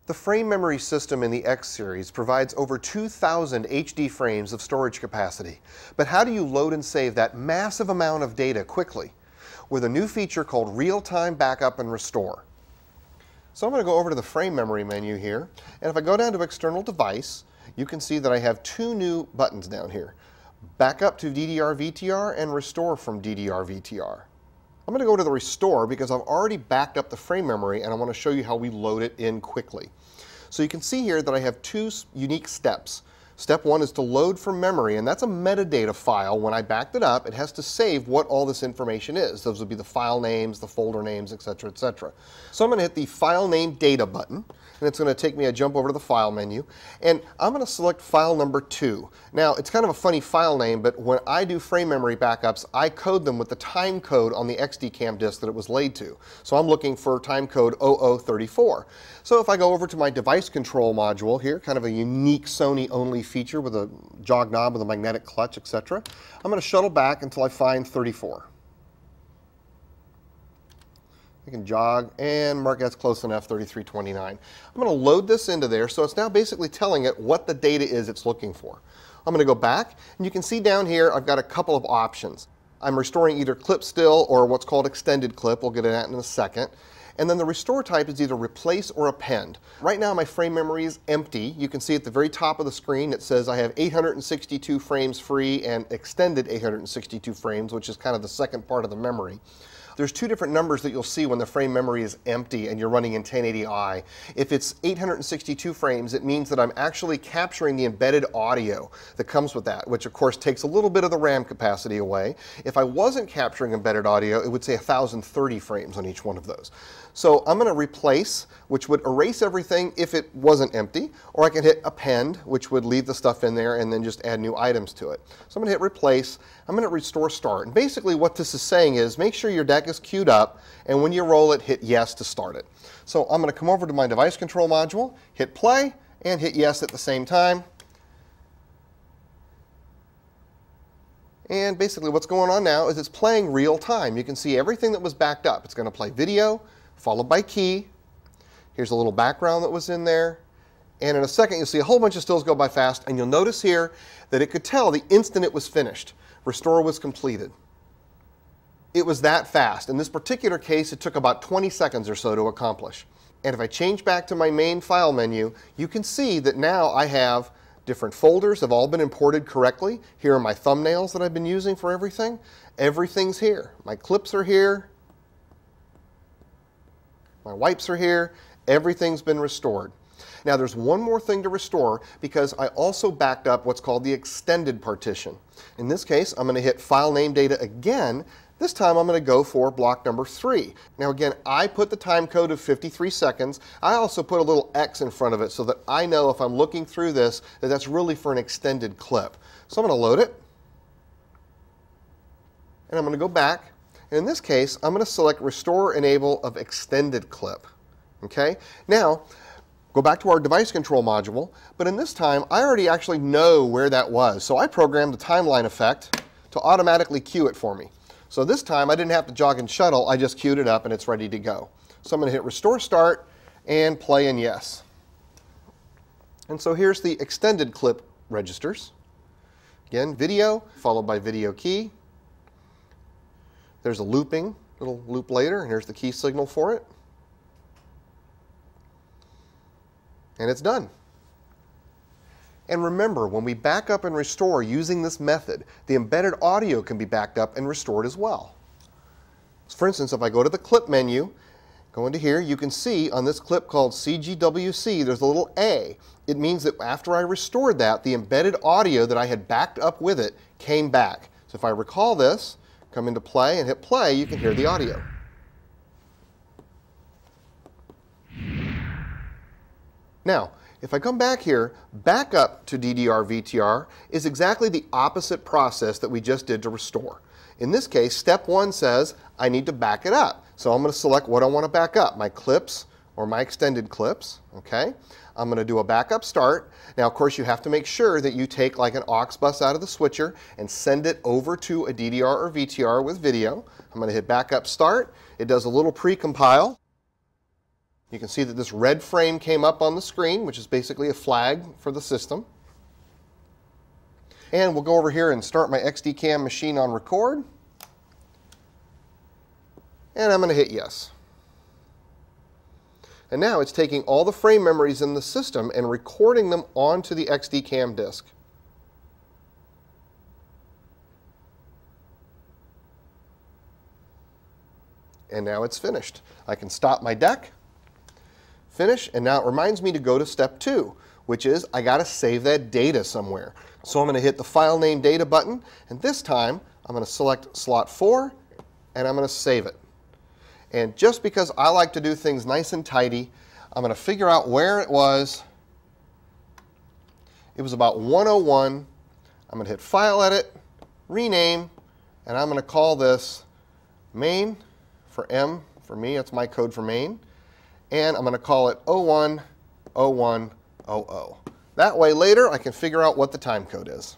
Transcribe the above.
The frame memory system in the X series provides over 2,000 HD frames of storage capacity. But how do you load and save that massive amount of data quickly? With a new feature called real-time backup and restore. So I'm going to go over to the frame memory menu here, and if I go down to external device, you can see that I have two new buttons down here. Backup to DDR-VTR and restore from DDR-VTR. I'm going to go to the restore because I've already backed up the frame memory and I want to show you how we load it in quickly. So you can see here that I have two unique steps. Step one is to load from memory, and that's a metadata file. When I backed it up, it has to save what all this information is. Those would be the file names, the folder names, etc., etc. So I'm going to hit the File Name Data button, and it's going to take me a jump over to the File menu, and I'm going to select file number 2. Now, it's kind of a funny file name, but when I do frame memory backups, I code them with the time code on the XDCAM disk that it was laid to. So I'm looking for time code 0034. So if I go over to my device control module here, kind of a unique Sony-only feature with a jog knob with a magnetic clutch, etc. I'm going to shuttle back until I find 34. I can jog and mark that's close enough, 3329. I'm going to load this into there, so it's now basically telling it what the data is it's looking for. I'm going to go back, and you can see down here I've got a couple of options. I'm restoring either clip still or what's called extended clip. We'll get at that in a second. And then the restore type is either replace or append. Right now my frame memory is empty. You can see at the very top of the screen it says I have 862 frames free and extended 862 frames, which is kind of the second part of the memory. There's two different numbers that you'll see when the frame memory is empty and you're running in 1080i. If it's 862 frames, it means that I'm actually capturing the embedded audio that comes with that, which of course takes a little bit of the RAM capacity away. If I wasn't capturing embedded audio, it would say 1,030 frames on each one of those. So I'm going to replace, which would erase everything if it wasn't empty, or I can hit append, which would leave the stuff in there and then just add new items to it. So I'm going to hit replace. I'm going to restore start. And basically what this is saying is make sure your deck is queued up, and when you roll it, hit yes to start it. So I'm going to come over to my device control module, hit play, and hit yes at the same time. And basically what's going on now is it's playing real time. You can see everything that was backed up. It's going to play video, followed by key. Here's a little background that was in there. And in a second, you'll see a whole bunch of stills go by fast, and you'll notice here that it could tell the instant it was finished. Restore was completed. It was that fast. In this particular case, it took about 20 seconds or so to accomplish. And if I change back to my main file menu, you can see that now I have different folders have all been imported correctly. Here are my thumbnails that I've been using for everything. Everything's here. My clips are here. My wipes are here. Everything's been restored. Now there's one more thing to restore because I also backed up what's called the extended partition. In this case, I'm going to hit File Name Data again. This time I'm going to go for block number 3. Now again, I put the time code of 53 seconds. I also put a little X in front of it so that I know if I'm looking through this that that's really for an extended clip. So I'm going to load it. And I'm going to go back. And in this case, I'm going to select Restore Enable of Extended Clip. Okay? Now, go back to our device control module, but in this time, I already actually know where that was. So I programmed the timeline effect to automatically queue it for me. So this time, I didn't have to jog and shuttle. I just queued it up, and it's ready to go. So I'm going to hit Restore Start and play and yes. And so here's the extended clip registers. Again, video, followed by video key. There's a looping, little loop later, and here's the key signal for it. And it's done. And remember, when we back up and restore using this method, the embedded audio can be backed up and restored as well. So for instance, if I go to the clip menu, go into here, you can see on this clip called CGWC, there's a little A. It means that after I restored that, the embedded audio that I had backed up with it came back. So if I recall this, come into play and hit play, you can hear the audio. Now, if I come back here, back up to DDR-VTR is exactly the opposite process that we just did to restore. In this case, step 1 says I need to back it up. So I'm going to select what I want to back up, my clips or my extended clips. Okay? I'm going to do a backup start. Now, of course, you have to make sure that you take like an aux bus out of the switcher and send it over to a DDR or VTR with video. I'm going to hit backup start. It does a little pre-compile. You can see that this red frame came up on the screen, which is basically a flag for the system. And we'll go over here and start my XDCAM machine on record. And I'm going to hit yes. And now it's taking all the frame memories in the system and recording them onto the XDCAM disk. And now it's finished. I can stop my deck, finish, and now it reminds me to go to step 2, which is I got to save that data somewhere. So I'm going to hit the File Name Data button, and this time I'm going to select slot 4, and I'm going to save it. And just because I like to do things nice and tidy, I'm going to figure out where it was. It was about 101. I'm going to hit File Edit, Rename, and I'm going to call this Main for M. For me, that's my code for main. And I'm going to call it 010100. That way later I can figure out what the time code is.